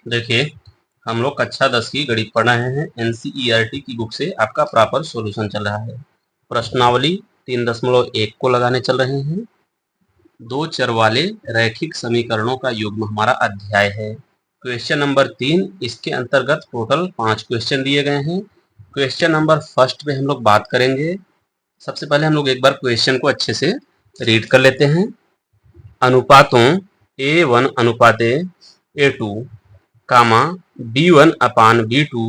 देखिए, हम लोग कक्षा 10 की गणित पढ़ रहे हैं। एनसीईआरटी की बुक से आपका प्रॉपर सॉल्यूशन चल रहा है। प्रश्नावली 3.1 को लगाने चल रहे हैं। दो चर वाले रैखिक समीकरणों का युग्म हमारा अध्याय है। क्वेश्चन नंबर 3, इसके अंतर्गत टोटल 5 क्वेश्चन दिए गए हैं। क्वेश्चन नंबर फर्स्ट पे हम लोग बात करेंगे। सबसे पहले हम लोग एक बार क्वेश्चन को अच्छे से रीड कर लेते हैं। अनुपातों A1 अनुपात A2 कामा B1 अपान B2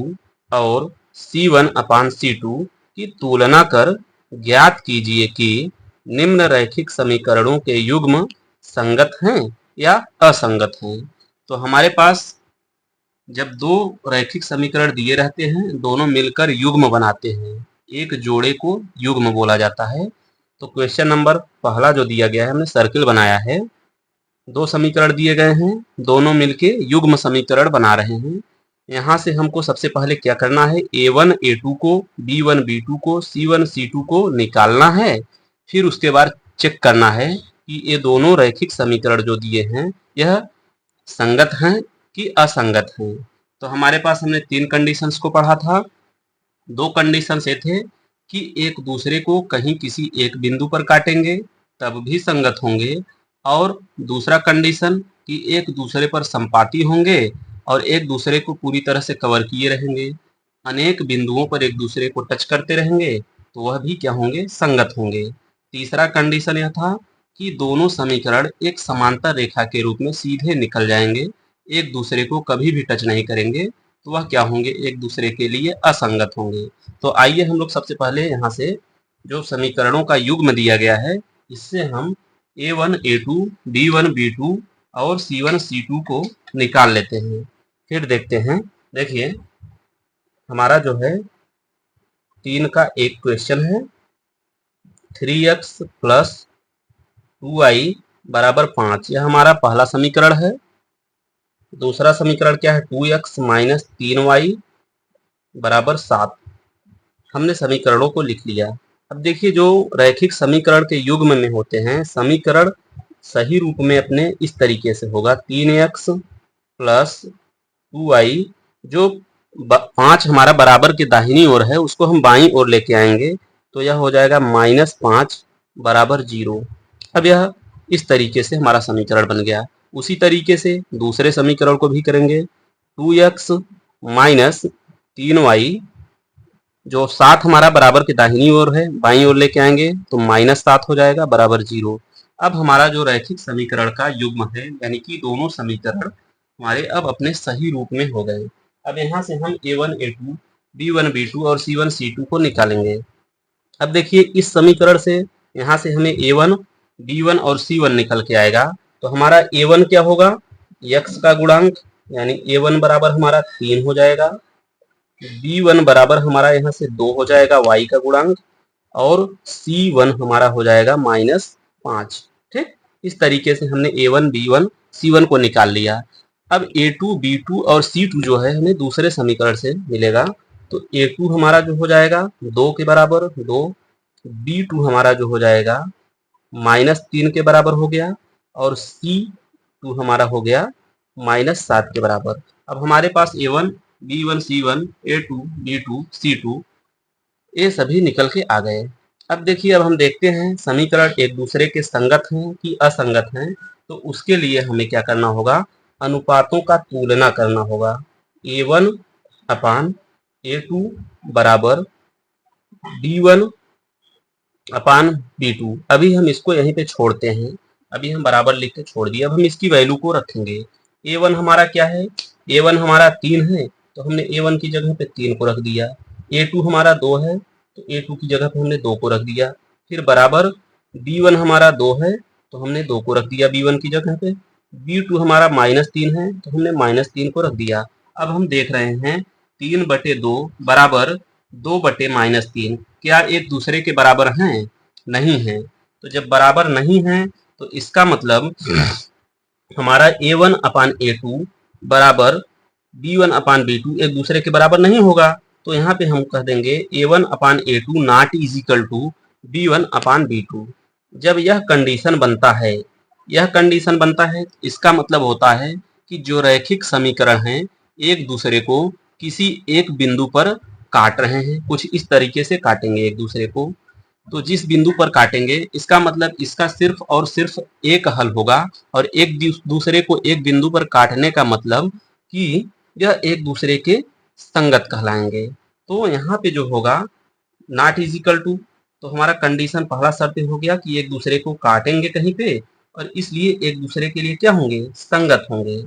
और C1 अपान C2 की तुलना कर ज्ञात कीजिए कि निम्न रैखिक समीकरणों के युग्म संगत हैं या असंगत हैं। तो हमारे पास जब दो रैखिक समीकरण दिए रहते हैं, दोनों मिलकर युग्म बनाते हैं, एक जोड़े को युग्म बोला जाता है। तो क्वेश्चन नंबर पहला जो दिया गया है, हमने सर्किल बनाया है। दो समीकरण दिए गए हैं, दोनों मिलके युग्म समीकरण बना रहे हैं। यहाँ से हमको सबसे पहले क्या करना है, A1 A2 को, B1 B2 को, C1 C2 को निकालना है। फिर उसके बाद चेक करना है कि ये दोनों रैखिक समीकरण जो दिए हैं यह संगत हैं कि असंगत हैं। तो हमारे पास हमने 3 कंडीशंस को पढ़ा था। 2 कंडीशंस ये थे कि एक दूसरे को कहीं किसी एक बिंदु पर काटेंगे तब भी संगत होंगे, और दूसरा कंडीशन कि एक दूसरे पर संपाती होंगे और एक दूसरे को पूरी तरह से कवर किए रहेंगे, अनेक बिंदुओं पर एक दूसरे को टच करते रहेंगे तो वह भी क्या होंगे, संगत होंगे। तीसरा कंडीशन यह था कि दोनों समीकरण एक समांतर रेखा के रूप में सीधे निकल जाएंगे, एक दूसरे को कभी भी टच नहीं करेंगे, तो वह क्या होंगे, एक दूसरे के लिए असंगत होंगे। तो आइए हम लोग सबसे पहले यहाँ से जो समीकरणों का युग्म दिया गया है, इससे हम A1 A2 B1 B2 और C1 C2 को निकाल लेते हैं। फिर देखते हैं। देखिए, हमारा जो है 3 का एक क्वेश्चन है, 3x प्लस 2y बराबर 5, यह हमारा पहला समीकरण है। दूसरा समीकरण क्या है, 2x माइनस 3y बराबर 7। हमने समीकरणों को लिख लिया। अब देखिए, जो रैखिक समीकरण के युग्म में होते हैं, समीकरण सही रूप में अपने इस तरीके से होगा, 3x प्लस 2y, जो 5 हमारा बराबर के दाहिनी ओर है उसको हम बाईं ओर लेके आएंगे तो यह हो जाएगा -5 बराबर 0। अब यह इस तरीके से हमारा समीकरण बन गया। उसी तरीके से दूसरे समीकरण को भी करेंगे। 2x माइनस 3y, जो 7 हमारा बराबर के दाहिनी ओर है, बाईं ओर लेके आएंगे तो -7 हो जाएगा बराबर 0। अब हमारा जो रैखिक समीकरण का युग्म है, यानी कि दोनों समीकरण हमारे अब अपने सही रूप में हो गए। अब यहाँ से हम A1 A2 B1 B2 और C1 C2 को निकालेंगे। अब देखिए, इस समीकरण से यहाँ से हमें A1 B1 और C1 निकल के आएगा। तो हमारा A1 क्या होगा, x का गुणांक, यानी A1 बराबर हमारा 3 हो जाएगा। B1 बराबर हमारा यहाँ से 2 हो जाएगा y का गुणांक, और C1 हमारा हो जाएगा -5। ठीक, इस तरीके से हमने A1 B1 C1 को निकाल लिया। अब A2 B2 और C2 जो है हमें दूसरे समीकरण से मिलेगा। तो A2 हमारा जो हो जाएगा 2 के बराबर 2, B2 हमारा जो हो जाएगा -3 के बराबर हो गया, और C2 हमारा हो गया -7 के बराबर। अब हमारे पास A1 B1 C1 A2 B2 C2 ये सभी निकल के आ गए। अब देखिए, अब हम देखते हैं समीकरण एक दूसरे के संगत हैं कि असंगत हैं। तो उसके लिए हमें क्या करना होगा, अनुपातों का तुलना करना होगा। A1 अपान A2 बराबर B1 अपान B2। अभी हम इसको यहीं पे छोड़ते हैं, अभी हम बराबर लिख के छोड़ दिए। अब हम इसकी वैल्यू को रखेंगे। A1 हमारा क्या है, A1 हमारा 3 है, तो हमने A1 की जगह पे 3 को रख दिया। A2 हमारा 2 है, तो A2 की जगह पे हमने 2 को रख दिया। फिर बराबर B1 हमारा 2 है, तो हमने 2 को रख दिया B1 की जगह पे। B2 हमारा -3 है, तो हमने -3 को रख दिया। अब हम देख रहे हैं 3/2 बराबर 2/-3, क्या एक दूसरे के बराबर हैं, नहीं है। तो जब बराबर नहीं है तो इसका मतलब हमारा A1 अपान A2 बराबर B1 अपान B2 एक दूसरे के बराबर नहीं होगा। तो यहाँ पे हम कह देंगे A1 upon A2 not is equal to B1 upon B2। जब यह कंडीशन बनता है, इसका मतलब होता है कि जो रैखिक समीकरण हैं एक दूसरे को किसी एक बिंदु पर काट रहे हैं। कुछ इस तरीके से काटेंगे एक दूसरे को। तो जिस बिंदु पर काटेंगे इसका मतलब इसका सिर्फ और सिर्फ एक हल होगा, और एक दूसरे को एक बिंदु पर काटने का मतलब कि यह एक दूसरे के संगत कहलाएंगे। तो यहाँ पे जो होगा नॉट इज इक्वल टू, तो हमारा कंडीशन पहला शर्त हो गया कि एक दूसरे को काटेंगे कहीं पे, और इसलिए एक दूसरे के लिए क्या होंगे, संगत होंगे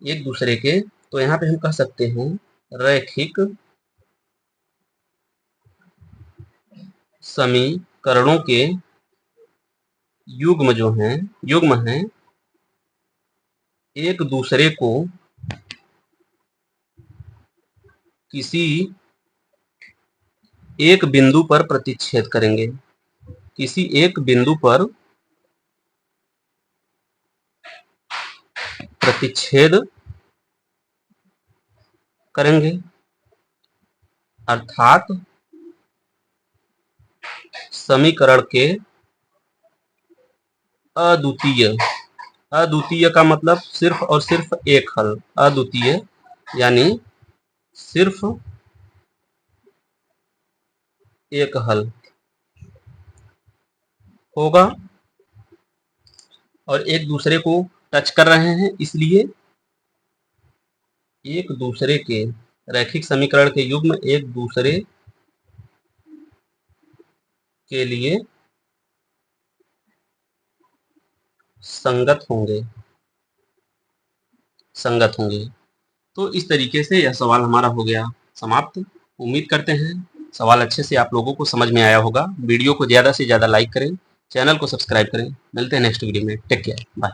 एक दूसरे के। तो यहाँ पे हम कह सकते हैं रैखिक समीकरणों के युग्म हैं एक दूसरे को किसी एक बिंदु पर प्रतिच्छेद करेंगे, किसी एक बिंदु पर प्रतिच्छेद करेंगे, अर्थात समीकरण के अद्वितीय का मतलब सिर्फ और सिर्फ एक हल, अद्वितीय यानी सिर्फ एक हल होगा, और एक दूसरे को टच कर रहे हैं इसलिए एक दूसरे के रैखिक समीकरण के युग्म एक दूसरे के लिए संगत होंगे। तो इस तरीके से यह सवाल हमारा हो गया समाप्त। उम्मीद करते हैं सवाल अच्छे से आप लोगों को समझ में आया होगा। वीडियो को ज़्यादा से ज़्यादा लाइक करें, चैनल को सब्सक्राइब करें। मिलते हैं नेक्स्ट वीडियो में। Take care, bye.